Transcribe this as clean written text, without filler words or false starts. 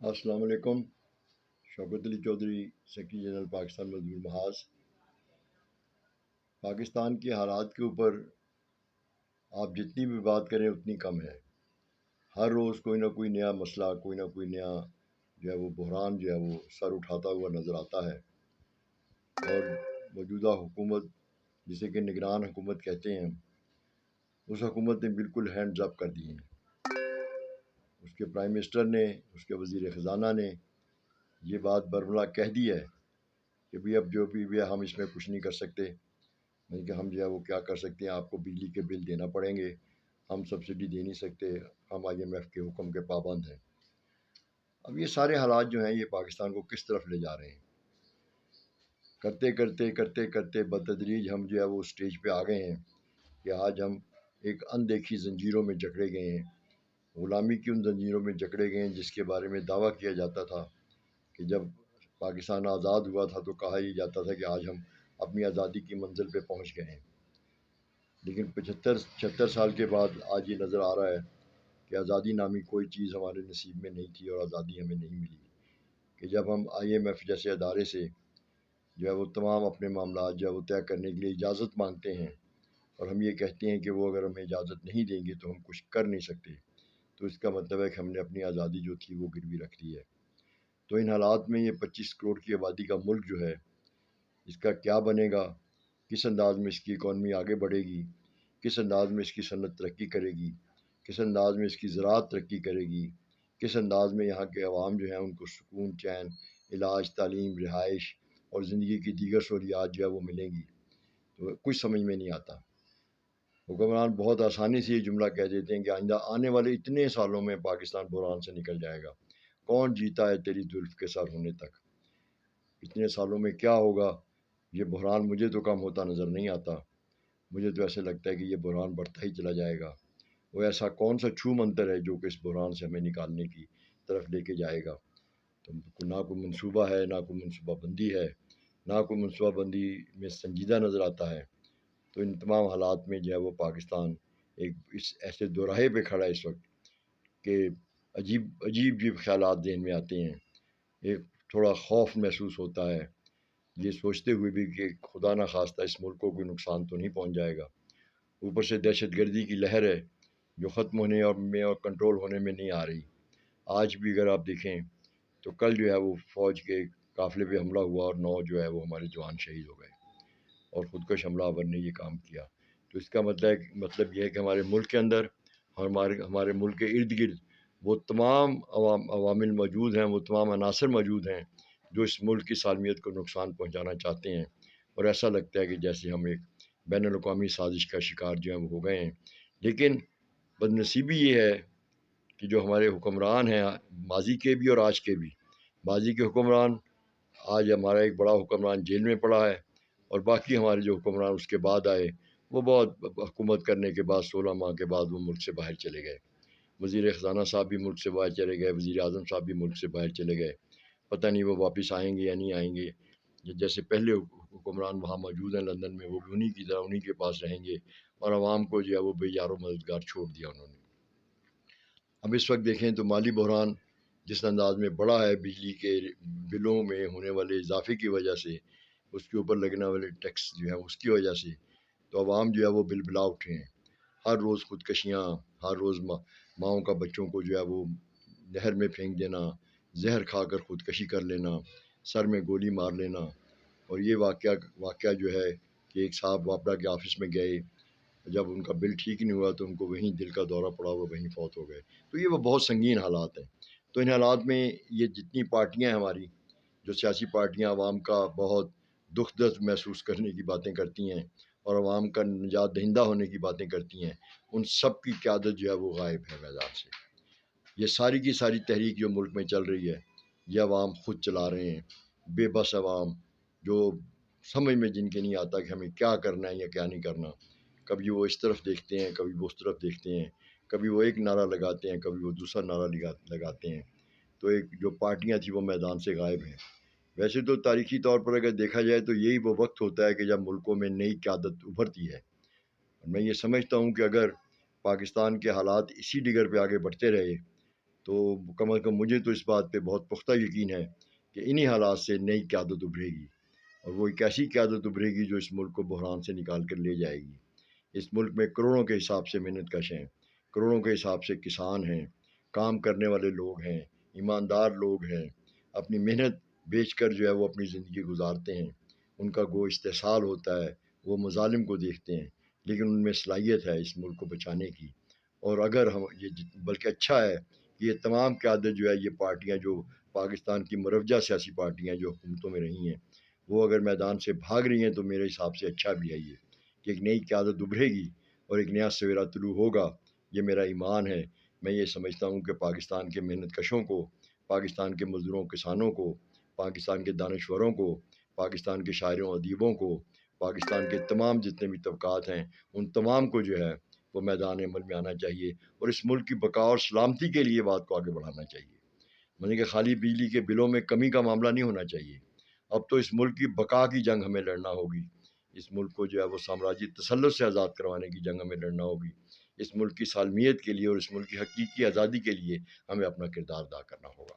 السلام علیکم۔ Shaukat Ali Chaudhry, secretary general Pakistan مزدور محاذ۔ پاکستان کے حالات کے اوپر آپ جتنی بھی بات کریں اتنی کم ہے۔ ہر روز کوئی نہ کوئی نیا مسئلہ، کوئی نہ کوئی نیا جو ہے وہ بحران جو ہے وہ سر اٹھاتا ہوا نظر آتا ہے، اور موجودہ حکومت، جسے کہ نگران حکومت کہتے ہیں، اس حکومت نے بالکل ہینڈز اپ کر دی ہیں۔ اس کے پرائم منسٹر نے، اس کے وزیر خزانہ نے یہ بات برملا کہہ دی ہے کہ بھی اب جو بھی ہے ہم اس میں کچھ نہیں کر سکتے، نہیں کہ ہم جو ہے وہ کیا کر سکتے ہیں، آپ کو بجلی کے بل دینا پڑیں گے، ہم سبسڈی دے نہیں سکتے، ہم IMF کے حکم کے پابند ہیں۔ اب یہ سارے حالات جو ہیں یہ پاکستان کو کس طرف لے جا رہے ہیں؟ کرتے کرتے بتدریج ہم جو ہے وہ اسٹیج پہ آ گئے ہیں کہ آج ہم ایک اندیکھی زنجیروں میں جکڑے گئے ہیں، غلامی کی ان زنجیروں میں جکڑے گئے ہیں جس کے بارے میں دعویٰ کیا جاتا تھا کہ جب پاکستان آزاد ہوا تھا تو کہا یہ جاتا تھا کہ آج ہم اپنی آزادی کی منزل پہ پہنچ گئے ہیں، لیکن 76 سال کے بعد آج یہ نظر آ رہا ہے کہ آزادی نامی کوئی چیز ہمارے نصیب میں نہیں تھی اور آزادی ہمیں نہیں ملی، کہ جب ہم IMF جیسے ادارے سے جو ہے وہ تمام اپنے معاملات جو ہے وہ طے کرنے کے لیے اجازت مانگتے ہیں، اور ہم یہ کہتے ہیں کہ وہ اگر ہمیں اجازت نہیں دیں گے تو ہم کچھ کر نہیں سکتے، تو اس کا مطلب ہے کہ ہم نے اپنی آزادی جو تھی وہ گروی رکھ دی ہے۔ تو ان حالات میں یہ 25 کروڑ کی آبادی کا ملک جو ہے، اس کا کیا بنے گا، کس انداز میں اس کی اکانومی آگے بڑھے گی، کس انداز میں اس کی صنعت ترقی کرے گی، کس انداز میں اس کی زراعت ترقی کرے گی، کس انداز میں یہاں کے عوام جو ہیں ان کو سکون، چین، علاج، تعلیم، رہائش اور زندگی کی دیگر سہولیات جو ہے وہ ملیں گی، تو کچھ سمجھ میں نہیں آتا۔ حکمران بہت آسانی سے یہ جملہ کہہ دیتے ہیں کہ آئندہ آنے والے اتنے سالوں میں پاکستان بحران سے نکل جائے گا، کون جیتا ہے تیری زلف کے سر ہونے تک، اتنے سالوں میں کیا ہوگا، یہ بحران مجھے تو کم ہوتا نظر نہیں آتا، مجھے تو ایسے لگتا ہے کہ یہ بحران بڑھتا ہی چلا جائے گا۔ وہ ایسا کون سا چھو منتر ہے جو کہ اس بحران سے ہمیں نکالنے کی طرف لے کے جائے گا؟ تو نہ کوئی منصوبہ ہے، نہ کوئی منصوبہ بندی ہے، نہ کوئی منصوبہ بندی میں سنجیدہ نظر آتا ہے۔ تو ان تمام حالات میں جو ہے وہ پاکستان ایک اس ایسے دوراہے پہ کھڑا ہے اس وقت کہ عجیب عجیب خیالات ذہن میں آتے ہیں، ایک تھوڑا خوف محسوس ہوتا ہے، یہ سوچتے ہوئے بھی کہ خدا نہ خواستہ اس ملک کو کوئی نقصان تو نہیں پہنچ جائے گا۔ اوپر سے دہشت گردی کی لہر ہے جو ختم ہونے اور کنٹرول ہونے میں نہیں آ رہی۔ آج بھی اگر آپ دیکھیں تو کل جو ہے وہ فوج کے قافلے پہ حملہ ہوا اور 9 جو ہے وہ ہمارے جوان شہید ہو گئے، اور خودکش حملہ آور نے یہ کام کیا۔ تو اس کا مطلب یہ ہے کہ ہمارے ملک کے اندر، ہمارے ملک کے ارد گرد وہ تمام عوامل موجود ہیں، وہ تمام عناصر موجود ہیں جو اس ملک کی سالمیت کو نقصان پہنچانا چاہتے ہیں، اور ایسا لگتا ہے کہ جیسے ہم ایک بین الاقوامی سازش کا شکار جو ہیں وہ ہو گئے ہیں۔ لیکن بدنصیبی یہ ہے کہ جو ہمارے حکمران ہیں، ماضی کے بھی اور آج کے بھی، ماضی کے حکمران، آج ہمارا ایک بڑا حکمران جیل میں پڑا ہے، اور باقی ہمارے جو حکمران اس کے بعد آئے وہ بہت حکومت کرنے کے بعد 16 ماہ کے بعد وہ ملک سے باہر چلے گئے۔ وزیر خزانہ صاحب بھی ملک سے باہر چلے گئے، وزیر اعظم صاحب بھی ملک سے باہر چلے گئے، پتہ نہیں وہ واپس آئیں گے یا نہیں آئیں گے۔ جیسے پہلے حکمران وہاں موجود ہیں لندن میں، وہ بھی انہی کی طرح انہی کے پاس رہیں گے، اور عوام کو جو ہے وہ بے یار و مددگار چھوڑ دیا انہوں نے۔ اب اس وقت دیکھیں تو مالی بحران جس انداز میں بڑا ہے، بجلی کے بلوں میں ہونے والے اضافے کی وجہ سے، اس کے اوپر لگنے والے ٹیکس جو ہے اس کی وجہ سے، تو عوام جو ہے وہ بلبلا اٹھے ہیں۔ ہر روز خودکشیاں، ہر روز ماؤں کا بچوں کو جو ہے وہ نہر میں پھینک دینا، زہر کھا کر خودکشی کر لینا، سر میں گولی مار لینا، اور یہ واقعہ جو ہے کہ ایک صاحب واپڈا کے آفس میں گئے، جب ان کا بل ٹھیک نہیں ہوا تو ان کو وہیں دل کا دورہ پڑا، وہ وہیں فوت ہو گئے۔ تو یہ وہ بہت سنگین حالات ہیں۔ تو ان حالات میں یہ جتنی پارٹیاں ہیں ہماری، جو سیاسی پارٹیاں عوام کا بہت دکھ درد محسوس کرنے کی باتیں کرتی ہیں اور عوام کا نجات دہندہ ہونے کی باتیں کرتی ہیں، ان سب کی قیادت جو ہے وہ غائب ہے میدان سے۔ یہ ساری کی ساری تحریک جو ملک میں چل رہی ہے، یہ عوام خود چلا رہے ہیں، بے بس عوام جو سمجھ میں جن کے نہیں آتا کہ ہمیں کیا کرنا ہے یا کیا نہیں کرنا۔ کبھی وہ اس طرف دیکھتے ہیں، کبھی وہ اس طرف دیکھتے ہیں، کبھی وہ ایک نعرہ لگاتے ہیں، کبھی وہ دوسرا نعرہ لگاتے ہیں۔ تو ایک جو پارٹیاں تھیں وہ میدان سے غائب ہیں۔ ویسے تو تاریخی طور پر اگر دیکھا جائے تو یہی وہ وقت ہوتا ہے کہ جب ملکوں میں نئی قیادت ابھرتی ہے۔ میں یہ سمجھتا ہوں کہ اگر پاکستان کے حالات اسی ڈگر پہ آگے بڑھتے رہے تو کم از کم مجھے تو اس بات پہ بہت پختہ یقین ہے کہ انہی حالات سے نئی قیادت ابھرے گی، اور وہ ایک ایسی قیادت ابھرے گی جو اس ملک کو بحران سے نکال کر لے جائے گی۔ اس ملک میں کروڑوں کے حساب سے محنت کش ہیں، کروڑوں کے حساب سے کسان ہیں، کام کرنے والے لوگ ہیں، ایماندار لوگ ہیں، اپنی محنت بیچ کر جو ہے وہ اپنی زندگی گزارتے ہیں، ان کا گو استحصال ہوتا ہے، وہ مظالم کو دیکھتے ہیں، لیکن ان میں صلاحیت ہے اس ملک کو بچانے کی۔ اور اگر ہم یہ بلکہ اچھا ہے کہ یہ تمام قیادت جو ہے، یہ پارٹیاں جو پاکستان کی مروجہ سیاسی پارٹیاں جو حکومتوں میں رہی ہیں، وہ اگر میدان سے بھاگ رہی ہیں تو میرے حساب سے اچھا بھی ہے یہ کہ ایک نئی قیادت ابھرے گی اور ایک نیا سویرا طلوع ہوگا۔ یہ میرا ایمان ہے۔ میں یہ سمجھتا ہوں کہ پاکستان کے محنت کشوں کو، پاکستان کے مزدوروں کسانوں کو، پاکستان کے دانشوروں کو، پاکستان کے شاعروں ادیبوں کو، پاکستان کے تمام جتنے بھی طبقات ہیں، ان تمام کو جو ہے وہ میدان عمل میں آنا چاہیے، اور اس ملک کی بقا اور سلامتی کے لیے بات کو آگے بڑھانا چاہیے۔ مطلب کہ خالی بجلی کے بلوں میں کمی کا معاملہ نہیں ہونا چاہیے، اب تو اس ملک کی بقا کی جنگ ہمیں لڑنا ہوگی۔ اس ملک کو جو ہے وہ سامراجی تسلط سے آزاد کروانے کی جنگ ہمیں لڑنا ہوگی۔ اس ملک کی سالمیت کے لیے اور اس ملک کی حقیقی آزادی کے لیے ہمیں اپنا کردار ادا کرنا ہوگا۔